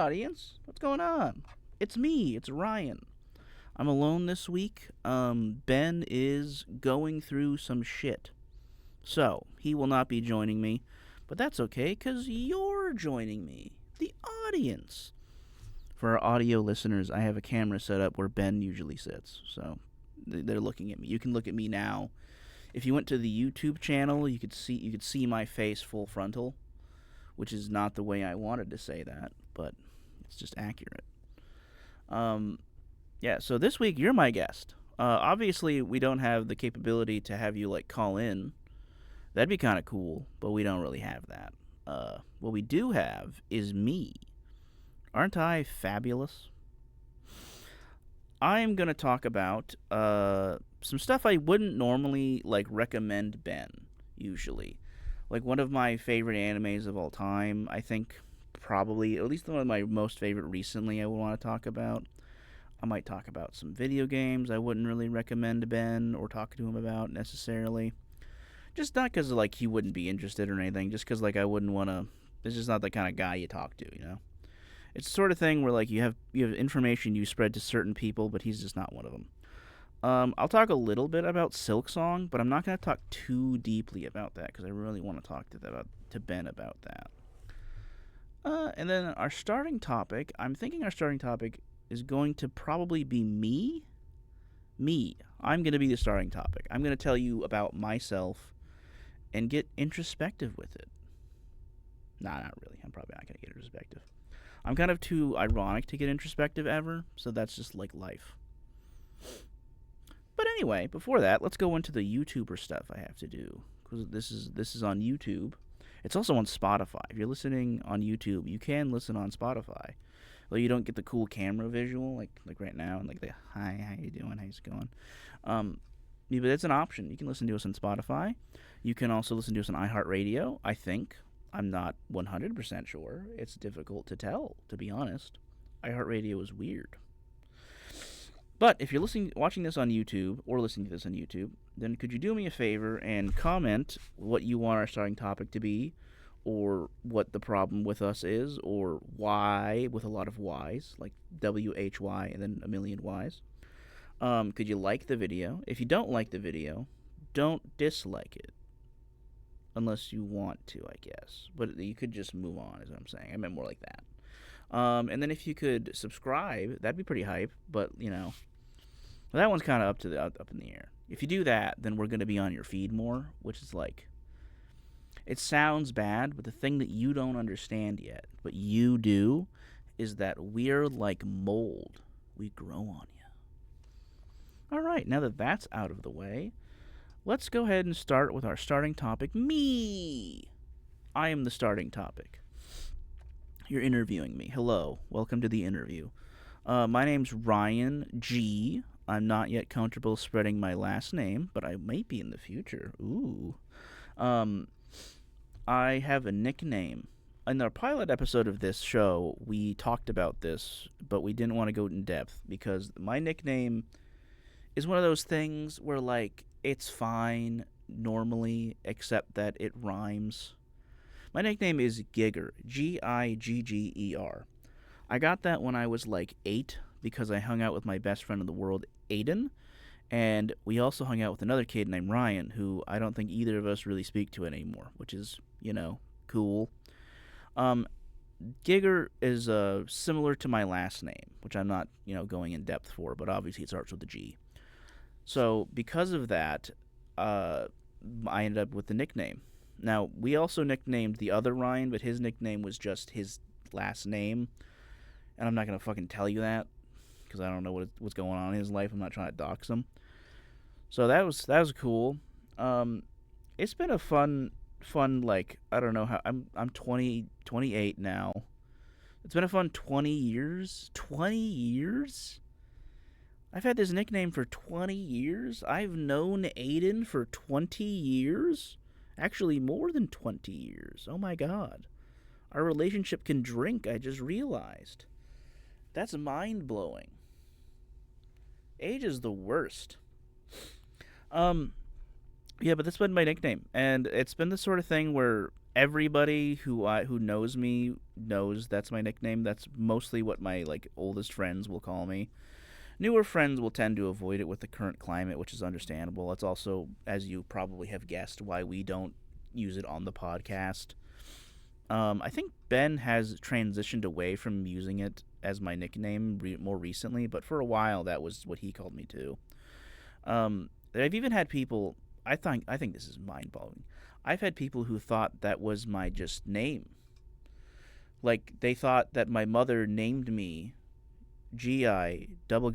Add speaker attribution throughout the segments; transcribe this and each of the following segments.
Speaker 1: audience. What's going on? It's me. It's Ryan. I'm alone this week. Ben is going through some shit. So, he will not be joining me. But that's okay, because you're joining me. The audience. For our audio listeners, I have a camera set up where Ben usually sits. So, they're looking at me. You can look at me now. If you went to the YouTube channel, you could see my face full frontal, which is not the way I wanted to say that, but it's just accurate. Yeah, so this week you're my guest. Obviously, we don't have the capability to have you, call in. That'd be kind of cool, but we don't really have that. What we do have is me. Aren't I fabulous? I'm going to talk about some stuff I wouldn't normally, recommend Ben, usually. One of my favorite animes of all time, I think probably, at least one of my most favorite recently I would want to talk about. I might talk about some video games I wouldn't really recommend Ben or talk to him about necessarily. Just not because, he wouldn't be interested or anything, just because, I wouldn't want to, it's just not the kind of guy you talk to, you know? It's the sort of thing where, you have information you spread to certain people, but he's just not one of them. I'll talk a little bit about Silksong, but I'm not going to talk too deeply about that because I really want to talk to Ben about that. And then our starting topic, I'm thinking our starting topic is going to probably be me. I'm going to be the starting topic. I'm going to tell you about myself and get introspective with it. Nah, not really. I'm probably not going to get introspective. I'm kind of too ironic to get introspective ever, so that's just life. But anyway, before that, let's go into the YouTuber stuff I have to do, because this is on YouTube. It's also on Spotify. If you're listening on YouTube, you can listen on Spotify. Though you don't get the cool camera visual, like right now, and the hi, how you doing, how's it going? Yeah, but it's an option. You can listen to us on Spotify. You can also listen to us on iHeartRadio, I think. I'm not 100% sure. It's difficult to tell, to be honest. iHeartRadio is weird. But if you're watching this on YouTube, or listening to this on YouTube, then could you do me a favor and comment what you want our starting topic to be, or what the problem with us is, or why, with a lot of Ys, like WHY and then a million Ys. Could you like the video? If you don't like the video, don't dislike it. Unless you want to, I guess. But you could just move on, is what I'm saying. I meant more like that. And then if you could subscribe, that'd be pretty hype. But, that one's kind of up in the air. If you do that, then we're going to be on your feed more, which is it sounds bad, but the thing that you don't understand yet, but you do, is that we're like mold. We grow on you. All right, now that that's out of the way, let's go ahead and start with our starting topic, me. I am the starting topic. You're interviewing me. Hello. Welcome to the interview. My name's Ryan G. I'm not yet comfortable spreading my last name, but I might be in the future. Ooh. I have a nickname. In our pilot episode of this show, we talked about this, but we didn't want to go in depth because my nickname is one of those things where, it's fine normally, except that it rhymes. My nickname is Gigger, Gigger. I got that when I was 8 because I hung out with my best friend in the world, Aiden, and we also hung out with another kid named Ryan, who I don't think either of us really speak to anymore, which is, cool. Gigger is similar to my last name, which I'm not, going in depth for, but obviously it starts with a G. So because of that, I ended up with the nickname. Now, we also nicknamed the other Ryan, but his nickname was just his last name. And I'm not going to fucking tell you that, because I don't know what's going on in his life. I'm not trying to dox him. So that was cool. It's been a fun, I don't know how, I'm 28 now. It's been a fun 20 years. 20 years? I've had this nickname for 20 years. I've known Aiden for 20 years. Actually, more than 20 years. Oh my god. Our relationship can drink, I just realized. That's mind-blowing. Age is the worst. Yeah, but that's been my nickname. And it's been the sort of thing where everybody who knows me knows that's my nickname. That's mostly what my like oldest friends will call me. Newer friends will tend to avoid it with the current climate, which is understandable. It's also, as you probably have guessed, why we don't use it on the podcast. I think Ben has transitioned away from using it as my nickname more recently, but for a while that was what he called me too. I've even had people. I think this is mind blowing. I've had people who thought that was my just name. Like they thought that my mother named me Gi Double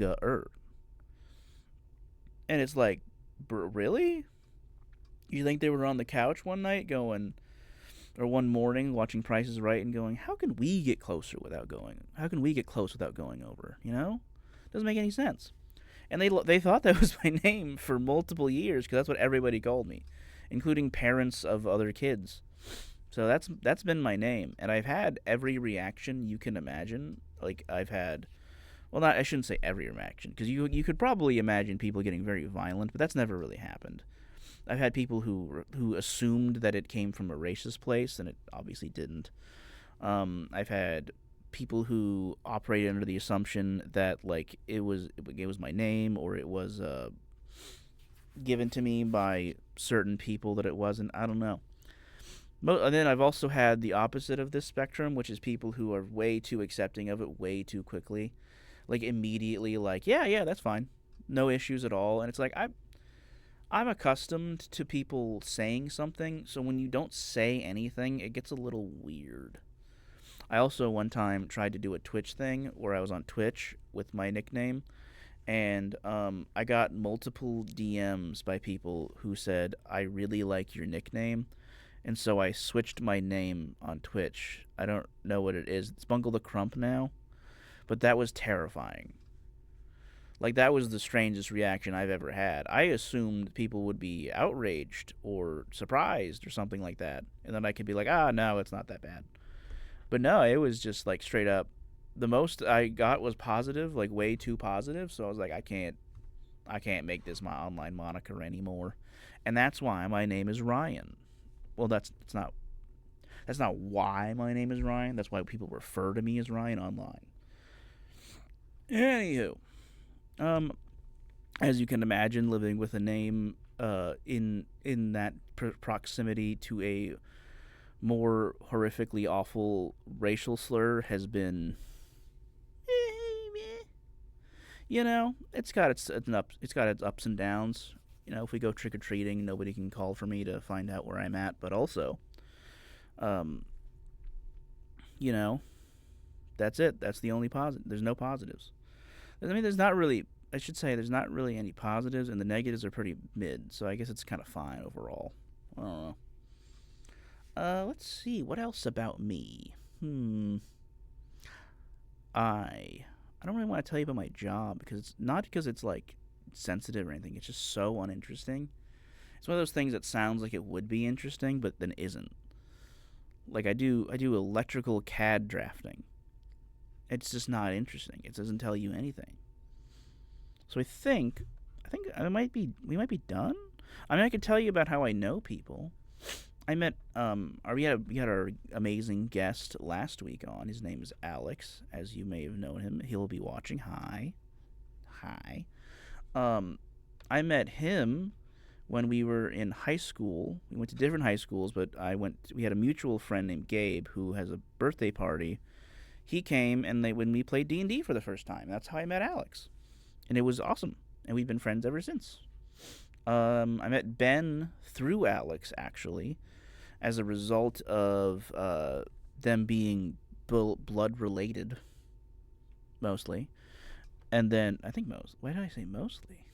Speaker 1: and it's like, really? You think they were on the couch one night going, or one morning watching Price is Right and going, how can we get closer without going? How can we get close without going over? You know, doesn't make any sense. And they thought that was my name for multiple years because that's what everybody called me, including parents of other kids. So that's been my name, and I've had every reaction you can imagine. Like I've had, well, not I shouldn't say every reaction because you could probably imagine people getting very violent, but that's never really happened. I've had people who assumed that it came from a racist place, and it obviously didn't. I've had people who operated under the assumption that like it was my name or it was given to me by certain people that it wasn't. I don't know. And then I've also had the opposite of this spectrum, which is people who are way too accepting of it way too quickly, like immediately, like yeah, that's fine, no issues at all. And it's like I'm accustomed to people saying something, so when you don't say anything, it gets a little weird. I also one time tried to do a Twitch thing where I was on Twitch with my nickname, and I got multiple DMs by people who said, I really like your nickname, and so I switched my name on Twitch. I don't know what it is. It's Bungle the Crump now, but that was terrifying. Like, that was the strangest reaction I've ever had. I assumed people would be outraged or surprised or something like that, and then I could be like, no, it's not that bad. But no, it was just like straight up. The most I got was positive, like way too positive. So I was like, I can't make this my online moniker anymore, and that's why my name is Ryan. Well, that's not why my name is Ryan. That's why people refer to me as Ryan online. Anywho, as you can imagine, living with a name in that proximity to a more horrifically awful racial slur has been, it's got its ups and downs. If we go trick or treating, nobody can call for me to find out where I'm at. But also, um, you know, that's it. That's the only positive. There's no positives. I mean, there's not really. I should say there's not really any positives, and the negatives are pretty mid. So I guess it's kind of fine overall. I don't know. Let's see. What else about me? I don't really want to tell you about my job because it's not because it's like sensitive or anything. It's just so uninteresting. It's one of those things that sounds like it would be interesting, but then isn't. Like I do electrical CAD drafting. It's just not interesting. It doesn't tell you anything. So I think we might be done. I mean, I could tell you about how I know people. I met we had our amazing guest last week on. His name is Alex, as you may have known him. He'll be watching. Hi. I met him when we were in high school. We went to different high schools, but we had a mutual friend named Gabe who has a birthday party. He came and when we played D&D for the first time. That's how I met Alex. And it was awesome. And we've been friends ever since. I met Ben through Alex, actually, as a result of them being blood related, mostly. And then, I think why did I say mostly?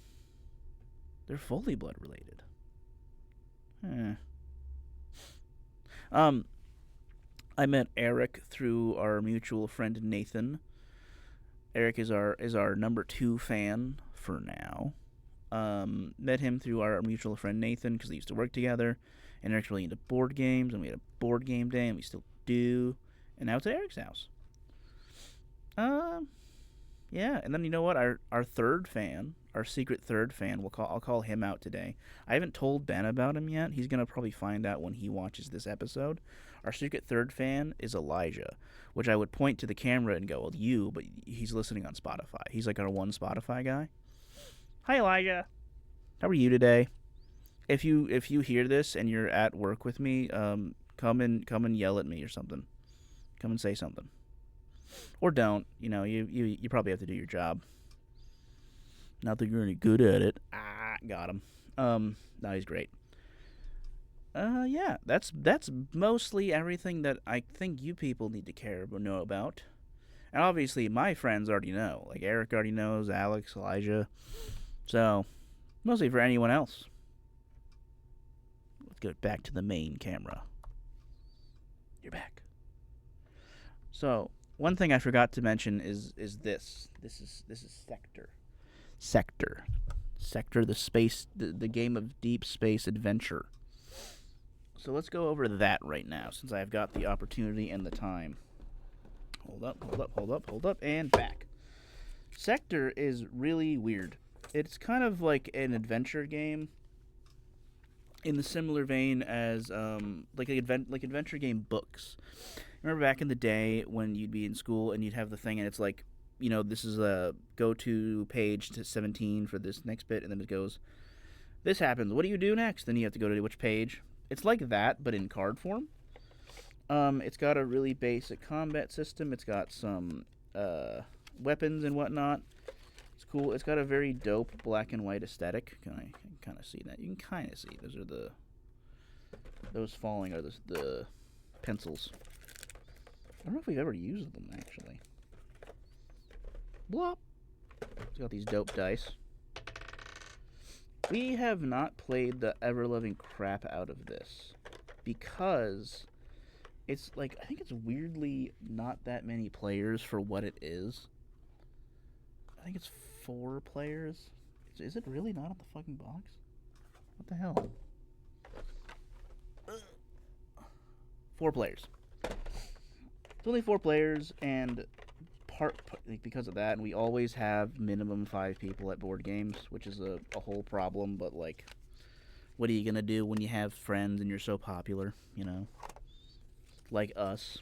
Speaker 1: They're fully blood related. I met Eric through our mutual friend Nathan. Eric is our number 2 fan for now. Met him through our mutual friend Nathan because they used to work together. And Eric's really into board games, and we had a board game day, and we still do. And now it's at Eric's house. Yeah, and then you know what? Our third fan, our secret third fan, I'll call him out today. I haven't told Ben about him yet. He's gonna probably find out when he watches this episode. Our secret third fan is Elijah, which I would point to the camera and go, "Well, you," but he's listening on Spotify. He's like our one Spotify guy. Hi, Elijah. How are you today? If you hear this and you're at work with me, come and yell at me or something. Come and say something, or don't. You probably have to do your job. Not that you're any good at it. Got him. No, he's great. Yeah, that's mostly everything that I think you people need to care or know about. And obviously, my friends already know. Like Eric already knows, Alex, Elijah. So, mostly for anyone else. Let's go back to the main camera. You're back. So, one thing I forgot to mention is this. This is Sector. Sector, the game of deep space adventure. So let's go over that right now, since I've got the opportunity and the time. Hold up, and back. Sector is really weird. It's kind of like an adventure game, in the similar vein as like adventure game books. Remember back in the day when you'd be in school and you'd have the thing, and it's like, this is a go-to page to 17 for this next bit, and then it goes, this happens, what do you do next? Then you have to go to which page. It's like that, but in card form. It's got a really basic combat system. It's got some weapons and whatnot. It's cool. It's got a very dope black and white aesthetic. I can kind of see that. You can kind of see. Those falling are the pencils. I don't know if we've ever used them, actually. Blop. It's got these dope dice. We have not played the ever-loving crap out of this because it's like, I think it's weirdly not that many players for what it is. I think it's 4 players. Is it really not on the fucking box? What the hell? 4 players. It's only 4 players, and because of that, and we always have minimum 5 people at board games, which is a whole problem, but like, what are you gonna do when you have friends and you're so popular, like us?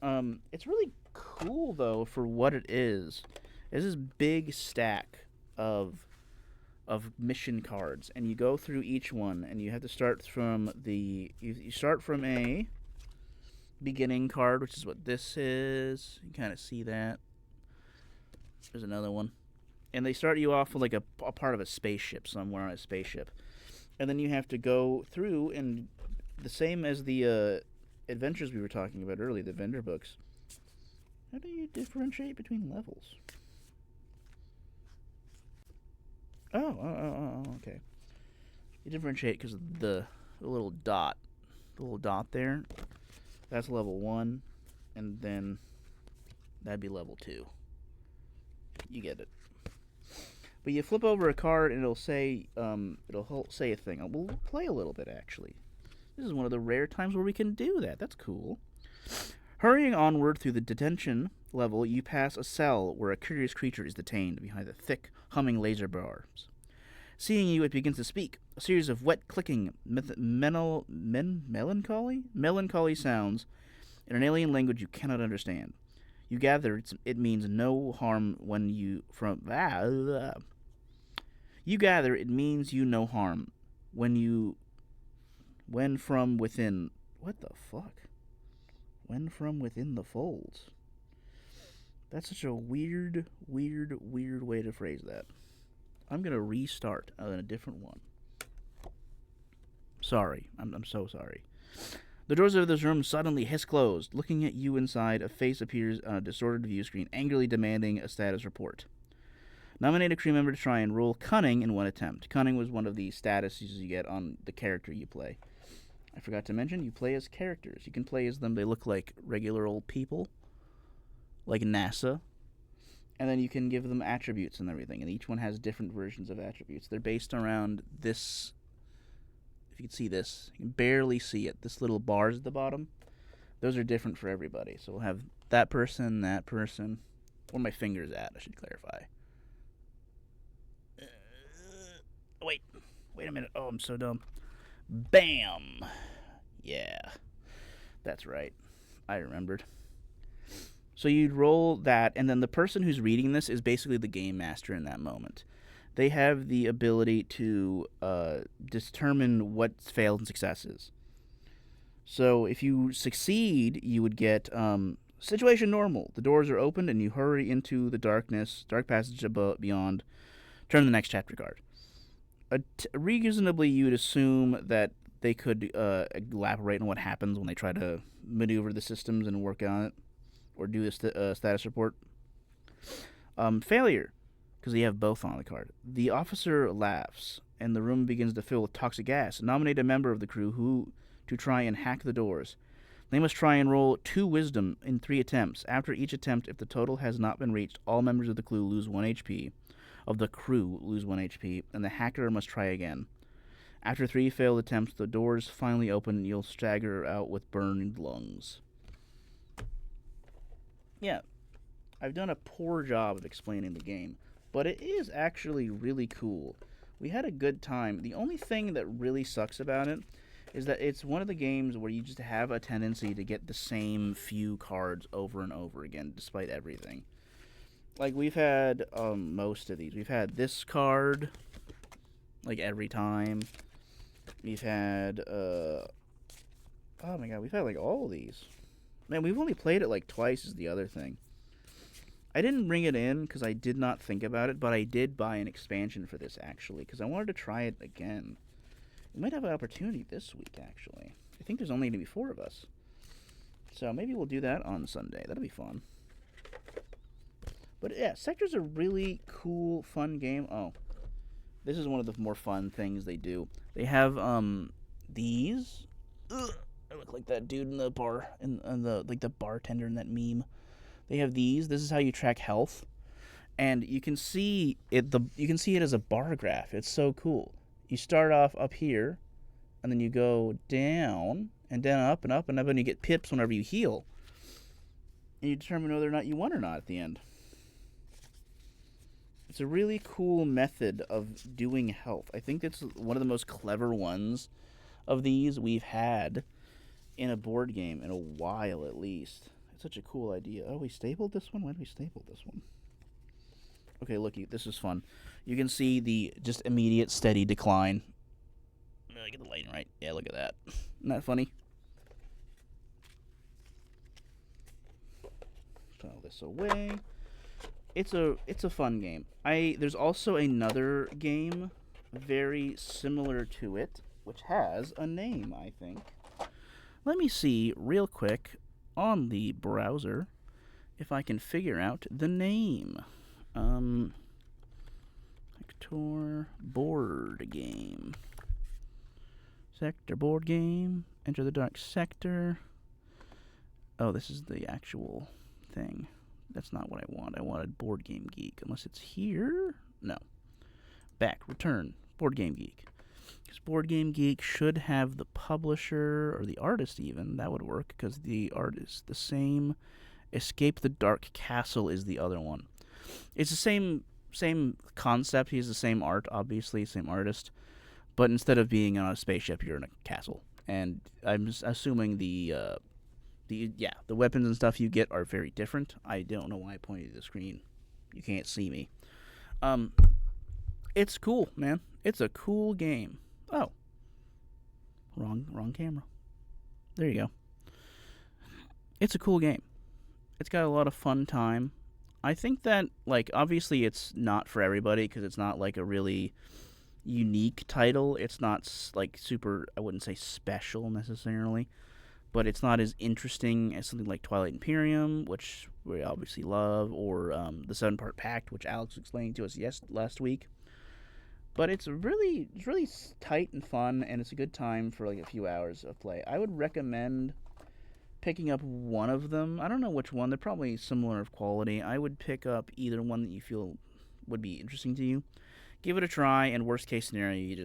Speaker 1: It's really cool though for what it is. It's this big stack of mission cards, and you go through each one, and you have to start from you start from a beginning card, which is what this is. You kind of see that. There's another one. And they start you off with like a part of a spaceship, somewhere on a spaceship. And then you have to go through, and the same as the adventures we were talking about earlier, the vendor books. How do you differentiate between levels? Oh, okay. You differentiate because of the little dot. The little dot there. That's level 1, and then that'd be level 2. You get it. But you flip over a card, and it'll say a thing. We'll play a little bit, actually. This is one of the rare times where we can do that. That's cool. Hurrying onward through the detention level, you pass a cell where a curious creature is detained behind the thick, humming laser bars. Seeing you, it begins to speak. A series of wet, clicking, melancholy sounds in an alien language you cannot understand. You gather it means no harm when you from. You gather it means you no harm when from within. What the fuck? When from within the folds. That's such a weird way to phrase that. I'm going to restart on a different one. Sorry. I'm so sorry. The doors of this room suddenly hiss closed. Looking at you inside, a face appears on a distorted view screen, angrily demanding a status report. Nominate a crew member to try and roll cunning in one attempt. Cunning was one of the statuses you get on the character you play. I forgot to mention, you play as characters. You can play as them. They look like regular old people, like NASA. And then you can give them attributes and everything, and each one has different versions of attributes. They're based around this. If you can see this, you can barely see it. This little bars at the bottom, those are different for everybody. So we'll have that person, Where my finger's at, I should clarify. Wait. Wait a minute. Oh, I'm so dumb. Bam! Yeah. That's right. I remembered. So you'd roll that, and then the person who's reading this is basically the game master in that moment. They have the ability to determine what failed and successes. So if you succeed, you would get situation normal. The doors are opened, and you hurry into the dark passage beyond. Turn the next chapter card. Reasonably, you'd assume that they could elaborate on what happens when they try to maneuver the systems and work on it, or do a status report. Failure, because you have both on the card. The officer laughs, and the room begins to fill with toxic gas. Nominate a member of the crew to try and hack the doors. They must try and roll 2 wisdom in 3 attempts. After each attempt, if the total has not been reached, all members of the crew lose 1 HP. And the hacker must try again. After 3 failed attempts, the doors finally open, and you'll stagger out with burned lungs. Yeah, I've done a poor job of explaining the game, but it is actually really cool. We had a good time. The only thing that really sucks about it is that it's one of the games where you just have a tendency to get the same few cards over and over again, despite everything. Like, we've had most of these. We've had this card, like, every time. We've had, oh my god, we've had, like, all of these. Man, we've only played it, like, twice is the other thing. I didn't bring it in because I did not think about it, but I did buy an expansion for this, actually, because I wanted to try it again. We might have an opportunity this week, actually. I think there's only going to be 4 of us. So maybe we'll do that on Sunday. That'll be fun. But yeah, Sector's a really cool, fun game. Oh, this is one of the more fun things they do. They have these. Ugh, I look like that dude in the bar, and the bartender in that meme. They have these. This is how you track health, and you can see it. You can see it as a bar graph. It's so cool. You start off up here, and then you go down and then up and up and up, and you get pips whenever you heal. And you determine whether or not you won or not at the end. It's a really cool method of doing health. I think it's one of the most clever ones of these we've had in a board game in a while, at least. It's such a cool idea. Oh, we stapled this one? Why did we staple this one? Okay, looky, this is fun. You can see the just immediate steady decline. Let me get the lighting right. Yeah, look at that. Isn't that funny? File this away. It's a fun game. There's also another game very similar to it, which has a name, I think. Let me see real quick on the browser if I can figure out the name. Sector board game. Sector board game. Enter the dark sector. Oh, this is the actual thing. That's not what I want. I wanted Board Game Geek. Unless it's here? No. Back. Return. Board Game Geek. Because Board Game Geek should have the publisher, or the artist even. That would work, because the art is the same. Escape the Dark Castle is the other one. It's the same concept. He has the same art, obviously, same artist. But instead of being on a spaceship, you're in a castle. And I'm assuming the weapons and stuff you get are very different. I don't know why I pointed to the screen. You can't see me. It's cool, man. It's a cool game. Oh. Wrong camera. There you go. It's a cool game. It's got a lot of fun time. I think that, like, obviously it's not for everybody because it's not, like, a really unique title. It's not, like, super, I wouldn't say special necessarily. But it's not as interesting as something like Twilight Imperium, which we obviously love, or the 7-part Pact, which Alex was explaining to us last week. But it's really tight and fun, and it's a good time for like a few hours of play. I would recommend picking up one of them. I don't know which one. They're probably similar of quality. I would pick up either one that you feel would be interesting to you. Give it a try, and worst case scenario, you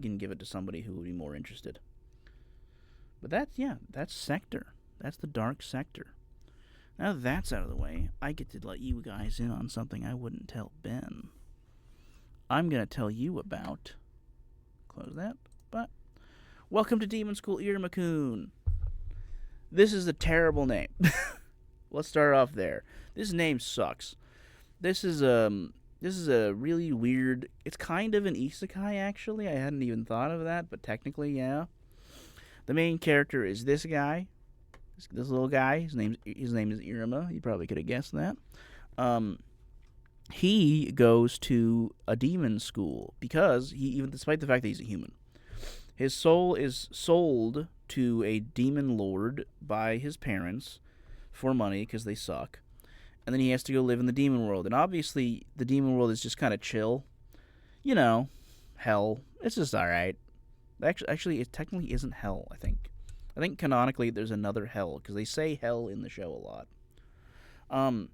Speaker 1: can give it to somebody who would be more interested. But that's Sector. That's the Dark Sector. Now that that's out of the way, I get to let you guys in on something I wouldn't tell Ben. I'm going to tell you about. Close that. But welcome to Demon School iruma-kun. This is a terrible name. Let's start off there. This name sucks. This is a really weird. It's kind of an isekai actually. I hadn't even thought of that, but technically, yeah. The main character is this guy. This little guy. His name is Iruma. You probably could have guessed that. He goes to a demon school because even despite the fact that he's a human, his soul is sold to a demon lord by his parents for money because they suck. And then he has to go live in the demon world. And obviously, the demon world is just kind of chill. You know, hell. It's just alright. Actually, it technically isn't hell, I think. I think canonically there's another hell, because they say hell in the show a lot.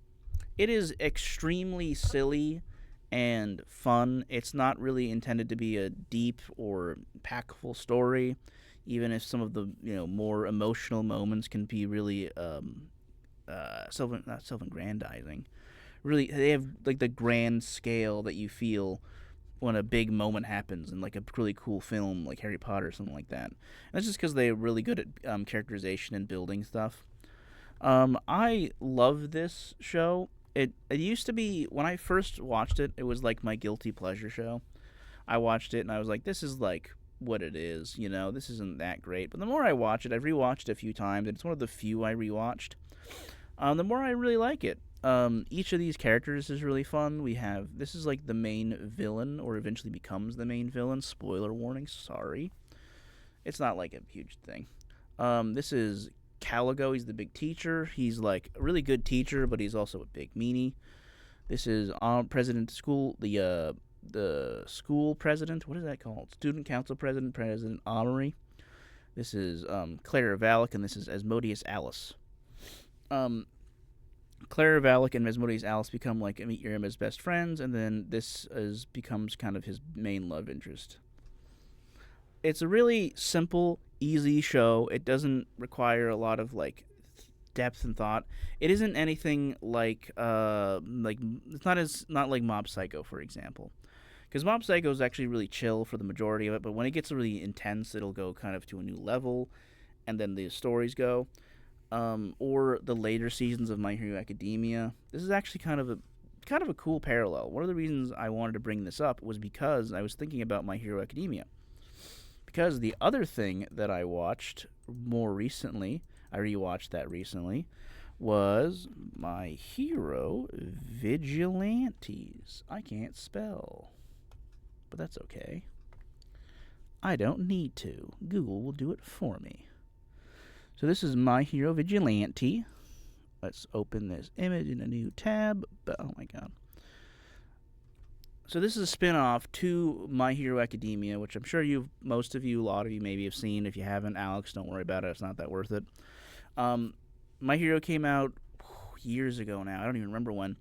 Speaker 1: It is extremely silly and fun. It's not really intended to be a deep or impactful story, even if some of the more emotional moments can be really not self-aggrandizing. Really, they have like the grand scale that you feel when a big moment happens in like a really cool film like Harry Potter or something like that. And that's just because they're really good at characterization and building stuff. I love this show. It used to be, when I first watched it, it was like my guilty pleasure show. I watched it and I was like, this is like what it is, this isn't that great. But the more I watch it, I've rewatched it a few times, and it's one of the few I rewatched. The more I really like it. Each of these characters is really fun. This is like the main villain, or eventually becomes the main villain. Spoiler warning, sorry. It's not like a huge thing. This is Caligo. He's the big teacher. He's like a really good teacher, but he's also a big meanie. This is president of school, the school president. What is that called? Student council president, President Honorary. This is Clara Valak, and this is Asmodeus Alice. Clara Valak and Asmodeus Alice become like Iruma's best friends, and then this becomes kind of his main love interest. It's a really simple, easy show. It doesn't require a lot of like depth and thought. It isn't anything like it's not like Mob Psycho, for example. Because Mob Psycho is actually really chill for the majority of it, but when it gets really intense, it'll go kind of to a new level, and then the stories go. Or the later seasons of My Hero Academia. This is actually kind of a cool parallel. One of the reasons I wanted to bring this up was because I was thinking about My Hero Academia. Because the other thing that I watched more recently, I rewatched that recently, was My Hero Vigilantes. I can't spell, but that's okay. I don't need to. Google will do it for me. So this is My Hero Vigilante. Let's open this image in a new tab. Oh my god. So this is a spin-off to My Hero Academia, which I'm sure a lot of you maybe have seen. If you haven't, Alex, don't worry about it. It's not that worth it. My Hero came out years ago now. I don't even remember when.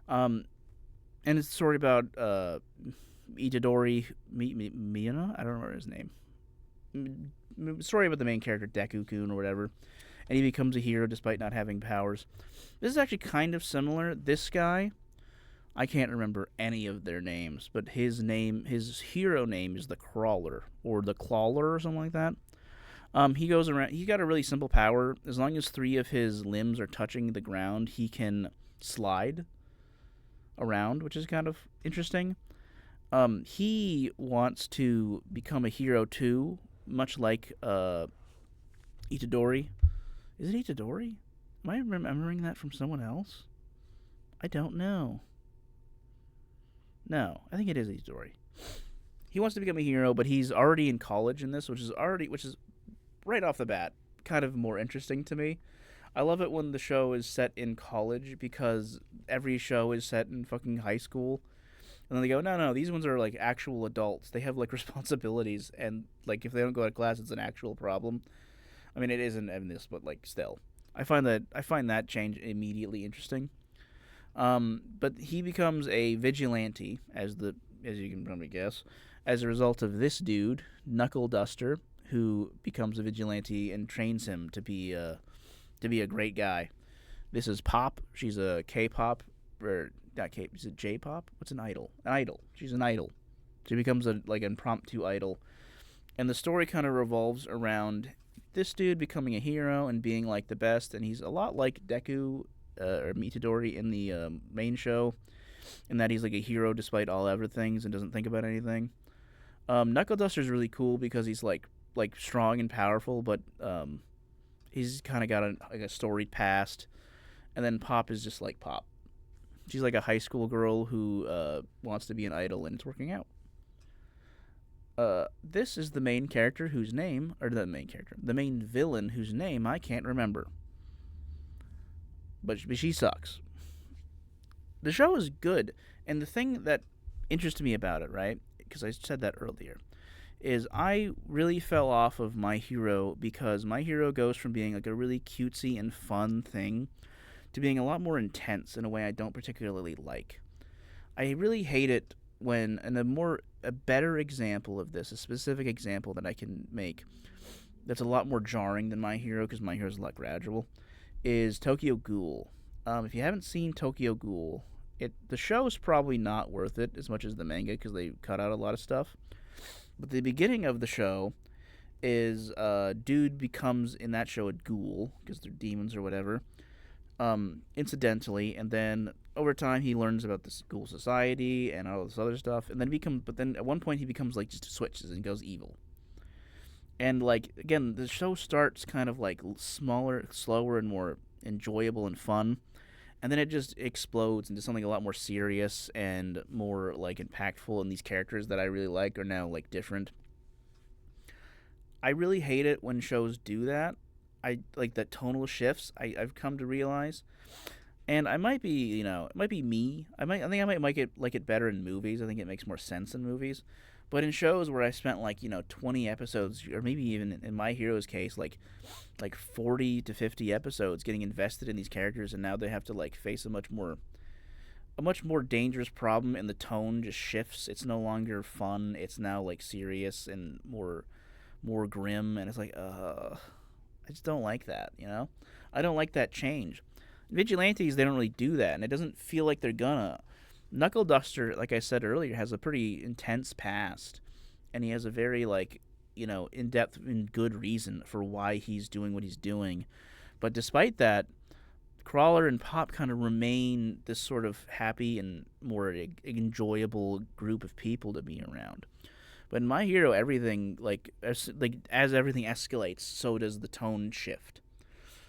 Speaker 1: And it's a story about Itadori Miyano? I don't remember his name. Story about the main character, Deku-kun or whatever. And he becomes a hero despite not having powers. This is actually kind of similar. This guy, I can't remember any of their names, but his hero name is the Crawler, or the Clawler, or something like that. He goes around. He's got a really simple power. As long as 3 of his limbs are touching the ground, he can slide around, which is kind of interesting. He wants to become a hero too, much like Itadori. Is it Itadori? Am I remembering that from someone else? I don't know. No, I think it is Itadori. He wants to become a hero, but he's already in college in this, which is right off the bat kind of more interesting to me. I love it when the show is set in college, because every show is set in fucking high school. And then they go, no, these ones are like actual adults. They have like responsibilities, and like if they don't go to class, it's an actual problem. I mean, it isn't in this, but like still, I find that change immediately interesting. But he becomes a vigilante, as you can probably guess, as a result of this dude, Knuckle Duster, who becomes a vigilante and trains him to be a great guy. This is Pop. She's a K-pop, or not K. Is it J-pop? What's an idol? An idol. She's an idol. She becomes a like impromptu idol, and the story kind of revolves around this dude becoming a hero and being like the best. And he's a lot like Deku or Mitadori in the main show, in that he's like a hero despite all other things and doesn't think about anything. Knuckle Duster's really cool because he's like strong and powerful, but he's kind of got a storied past. And then Pop is just like Pop. She's like a high school girl who wants to be an idol, and it's working out. This is the main character whose name, or the main character, the main villain whose name I can't remember. But she sucks. The show is good, and the thing that interested me about it, right, because I said that earlier, is I really fell off of My Hero because My Hero goes from being like a really cutesy and fun thing to being a lot more intense in a way I don't particularly like. I really hate it when, and a better example of this, a specific example that I can make that's a lot more jarring than My Hero, because My Hero is a lot gradual, is Tokyo Ghoul. If you haven't seen Tokyo Ghoul, the show is probably not worth it as much as the manga, because they cut out a lot of stuff. But the beginning of the show is dude becomes in that show a ghoul because they're demons or whatever, incidentally, and then over time he learns about this ghoul society and all this other stuff, and then at one point he becomes like just switches and goes evil. And like again, the show starts kind of like smaller, slower, and more enjoyable and fun, and then it just explodes into something a lot more serious and more like impactful, and these characters that I really like are now like different. I really hate it when shows do that. I like that tonal shifts. I've come to realize, and I might be, it might be me. I think I might like it better in movies. I think it makes more sense in movies. But in shows where I spent 20 episodes, or maybe even in My Hero's case, like 40 to 50 episodes getting invested in these characters, and now they have to like face a much more dangerous problem, and the tone just shifts. It's no longer fun. It's now like serious and more grim, and it's like I just don't like that, I don't like that change. Vigilantes, they don't really do that, and it doesn't feel like they're gonna. Knuckle Duster, like I said earlier, has a pretty intense past, and he has a very in-depth and good reason for why he's doing what he's doing. But despite that, Crawler and Pop kind of remain this sort of happy and more enjoyable group of people to be around. But in My Hero, everything as everything escalates, so does the tone shift.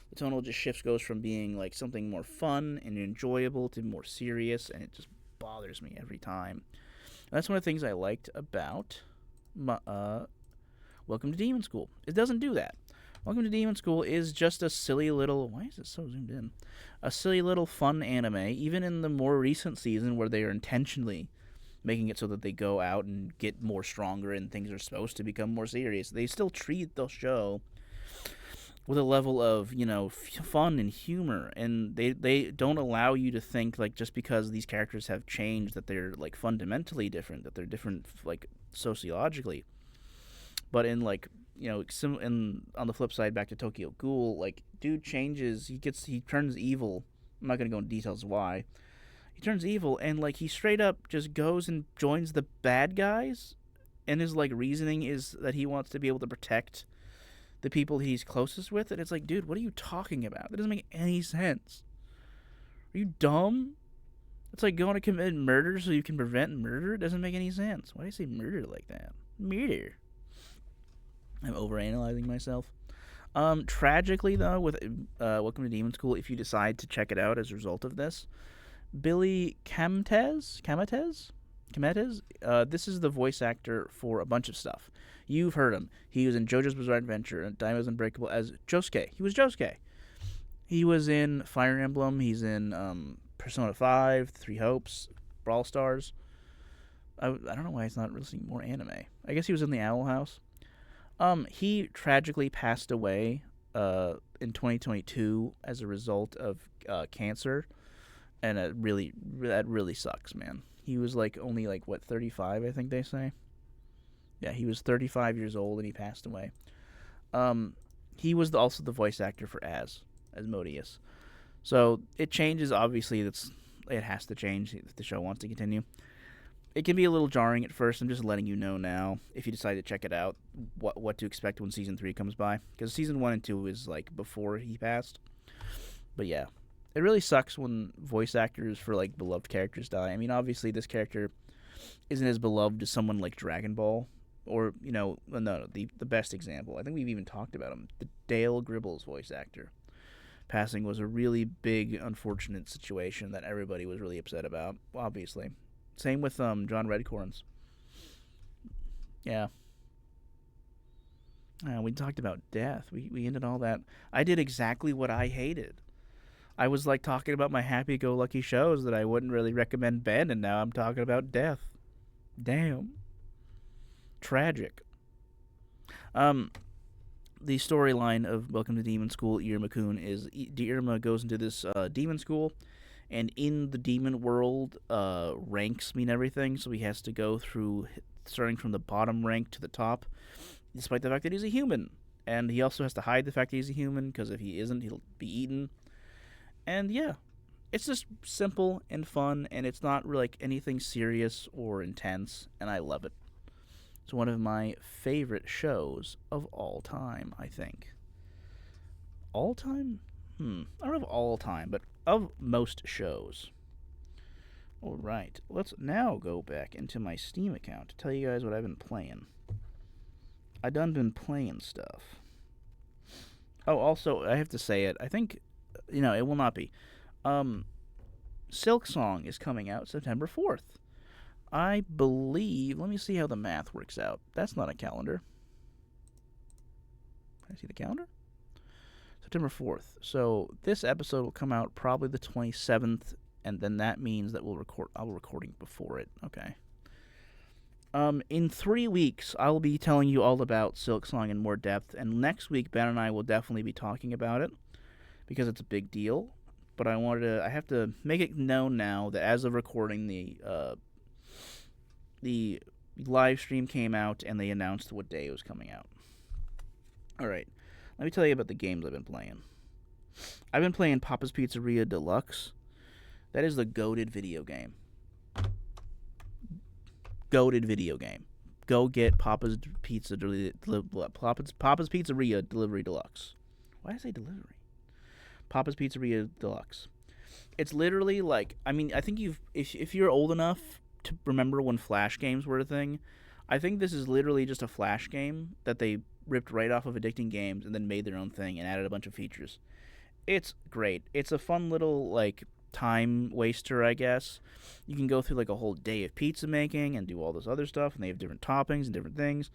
Speaker 1: The tonal just shifts, goes from being like something more fun and enjoyable to more serious, and it just bothers me every time. And that's one of the things I liked about Welcome to Demon School. It doesn't do that. Welcome to Demon School is just a silly little... Why is it so zoomed in? A silly little fun anime, even in the more recent season where they are intentionally making it so that they go out and get more stronger and things are supposed to become more serious. They still treat the show with a level of, fun and humor, and they don't allow you to think, like, just because these characters have changed that they're, like, fundamentally different, that they're different, like, sociologically. But in, like, on the flip side, back to Tokyo Ghoul, like, dude changes, he turns evil. I'm not going to go into details why. He turns evil, and, like, he straight up just goes and joins the bad guys, and his, like, reasoning is that he wants to be able to protect the people he's closest with, and it's like, dude, what are you talking about? That doesn't make any sense. Are you dumb? It's like going to commit murder so you can prevent murder? It doesn't make any sense. Why do you say murder like that? Murder. I'm overanalyzing myself. Tragically, though, with Welcome to Demon School, if you decide to check it out as a result of this, Billy Kametes, this is the voice actor for a bunch of stuff. You've heard him. He was in JoJo's Bizarre Adventure and Daimo's Unbreakable as Josuke. He was Josuke. He was in Fire Emblem. He's in Persona 5, Three Hopes, Brawl Stars. I don't know why he's not releasing more anime. I guess he was in the Owl House. He tragically passed away in 2022 as a result of cancer, and that really sucks, man. He was only 35, I think they say. Yeah, he was 35 years old and he passed away. He was also the voice actor for Asmodeus. So it changes. Obviously, it has to change if the show wants to continue. It can be a little jarring at first. I'm just letting you know now, if you decide to check it out, what to expect when season 3 comes by. Because season 1 and 2 is like before he passed. But yeah, it really sucks when voice actors for like beloved characters die. I mean, obviously this character isn't as beloved as someone like Dragon Ball, or no, the best example. I think we've even talked about him. The Dale Gribble's voice actor passing was a really big, unfortunate situation that everybody was really upset about. Obviously, same with John Redcorn's. Yeah. We talked about death. We ended all that. I did exactly what I hated. I was like talking about my happy-go-lucky shows that I wouldn't really recommend Ben, and now I'm talking about death. Damn. Tragic. Um, the storyline of Welcome to Demon School, Iruma-kun, is Iruma goes into this demon school, and in the demon world, ranks mean everything, so he has to go through, starting from the bottom rank to the top, despite the fact that he's a human. And he also has to hide the fact that he's a human, because if he isn't, he'll be eaten. And yeah, it's just simple and fun, and it's not really like anything serious or intense, and I love it. It's one of my favorite shows of all time, I think. All time? I don't know if all time, but of most shows. Alright, let's now go back into my Steam account to tell you guys what I've been playing. I done been playing stuff. Oh, also, I have to say it. I think, it will not be. Silk Song is coming out September 4th. I believe, let me see how the math works out. That's not a calendar. Can I see the calendar? September 4th. So this episode will come out probably the 27th, and then that means that I'll be recording before it. Okay. In 3 weeks, I'll be telling you all about Silk Song in more depth, and next week, Ben and I will definitely be talking about it, because it's a big deal. But I have to make it known now that as of recording, the live stream came out, and they announced what day it was coming out. Alright, let me tell you about the games I've been playing. I've been playing Papa's Pizzeria Deluxe. That is the goated video game. Goated video game. Go get Papa's Pizzeria Delivery Deluxe. Why did I say delivery? Papa's Pizzeria Deluxe. It's literally like, I mean, I think if you're old enough to remember when Flash games were a thing, I think this is literally just a Flash game that they ripped right off of Addicting Games and then made their own thing and added a bunch of features. It's great. It's a fun little, like, time waster, I guess. You can go through, like, a whole day of pizza making and do all this other stuff, and they have different toppings and different things.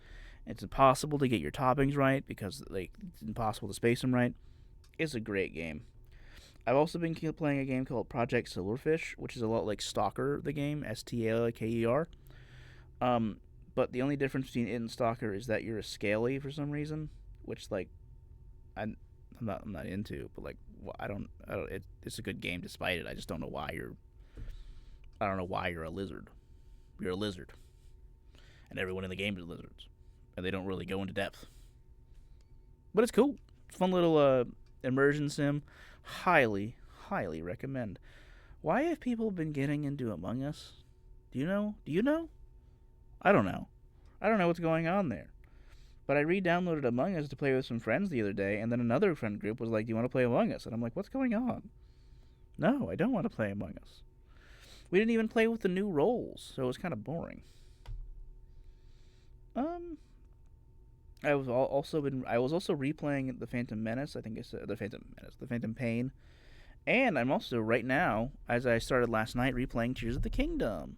Speaker 1: It's impossible to get your toppings right because, like, it's impossible to space them right. It's a great game. I've also been playing a game called Project Silverfish, which is a lot like Stalker, the game, Stalker. But the only difference between it and Stalker is that you're a scaly for some reason, which, like, I'm not into. But, like, it's a good game despite it. I just don't know why you're a lizard. You're a lizard, and everyone in the game is lizards, and they don't really go into depth. But it's cool. It's a fun little immersion sim. Highly recommend. Why have people been getting into Among Us? Do you know? I don't know. I don't know what's going on there. But I re-downloaded Among Us to play with some friends the other day, and then another friend group was like, do you want to play Among Us? And I'm like, what's going on? No, I don't want to play Among Us. We didn't even play with the new roles, so it was kind of boring. I was also replaying the Phantom Menace. I think it's the Phantom Pain, and I'm also right now, as I started last night, replaying Tears of the Kingdom.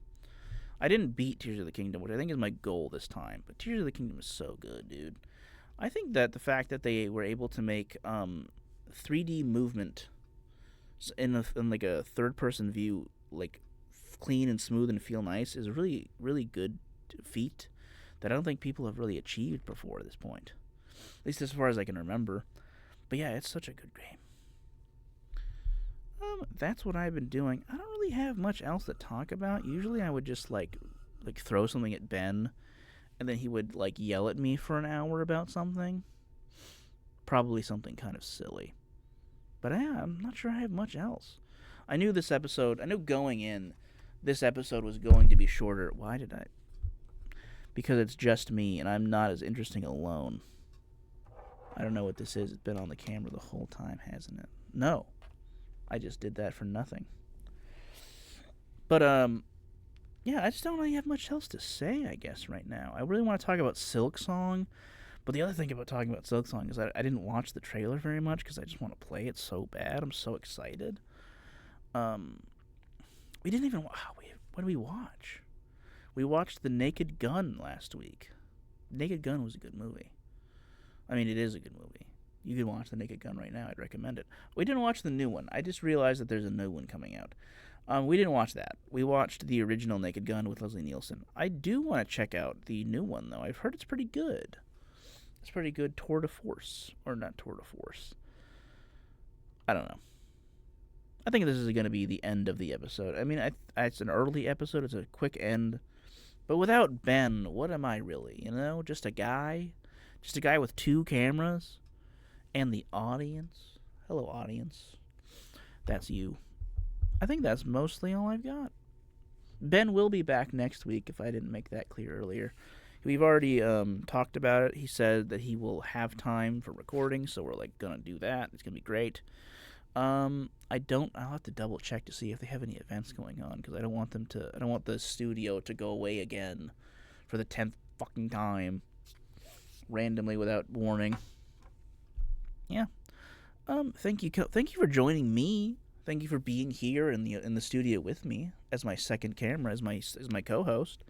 Speaker 1: I didn't beat Tears of the Kingdom, which I think is my goal this time, but Tears of the Kingdom is so good, dude. I think that the fact that they were able to make 3D movement in like a third-person view, like clean and smooth and feel nice, is a really, really good feat that I don't think people have really achieved before at this point. At least as far as I can remember. But yeah, it's such a good game. That's what I've been doing. I don't really have much else to talk about. Usually I would just like throw something at Ben, and then he would like yell at me for an hour about something. Probably something kind of silly. But yeah, I'm not sure I have much else. I knew going in, this episode was going to be shorter. Why did I? Because it's just me, and I'm not as interesting alone. I don't know what this is. It's been on the camera the whole time, hasn't it? No. I just did that for nothing. But, yeah, I just don't really have much else to say, I guess, right now. I really want to talk about Silksong, but the other thing about talking about Silksong is I didn't watch the trailer very much because I just want to play it so bad. I'm so excited. We didn't even... what did we watch? We watched The Naked Gun last week. Naked Gun was a good movie. I mean, it is a good movie. You can watch The Naked Gun right now. I'd recommend it. We didn't watch the new one. I just realized that there's a new one coming out. We didn't watch that. We watched the original Naked Gun with Leslie Nielsen. I do want to check out the new one, though. I've heard it's pretty good. It's pretty good tour de force. Or not tour de force. I don't know. I think this is going to be the end of the episode. I mean, it's an early episode. It's a quick end. But without Ben, what am I really? You know, just a guy? Just a guy with 2 cameras? And the audience? Hello, audience. That's you. I think that's mostly all I've got. Ben will be back next week, if I didn't make that clear earlier. We've already talked about it. He said that he will have time for recording, so we're gonna do that. It's gonna be great. I'll have to double check to see if they have any events going on, because I don't want the studio to go away again for the 10th fucking time, randomly without warning. Yeah. Thank you for joining me. Thank you for being here in the studio with me as my second camera, as my co-host.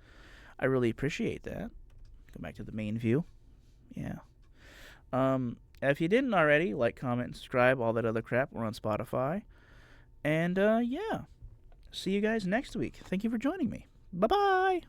Speaker 1: I really appreciate that. Go back to the main view. Yeah. If you didn't already, like, comment, and subscribe, all that other crap. We're on Spotify. And, yeah. See you guys next week. Thank you for joining me. Bye-bye!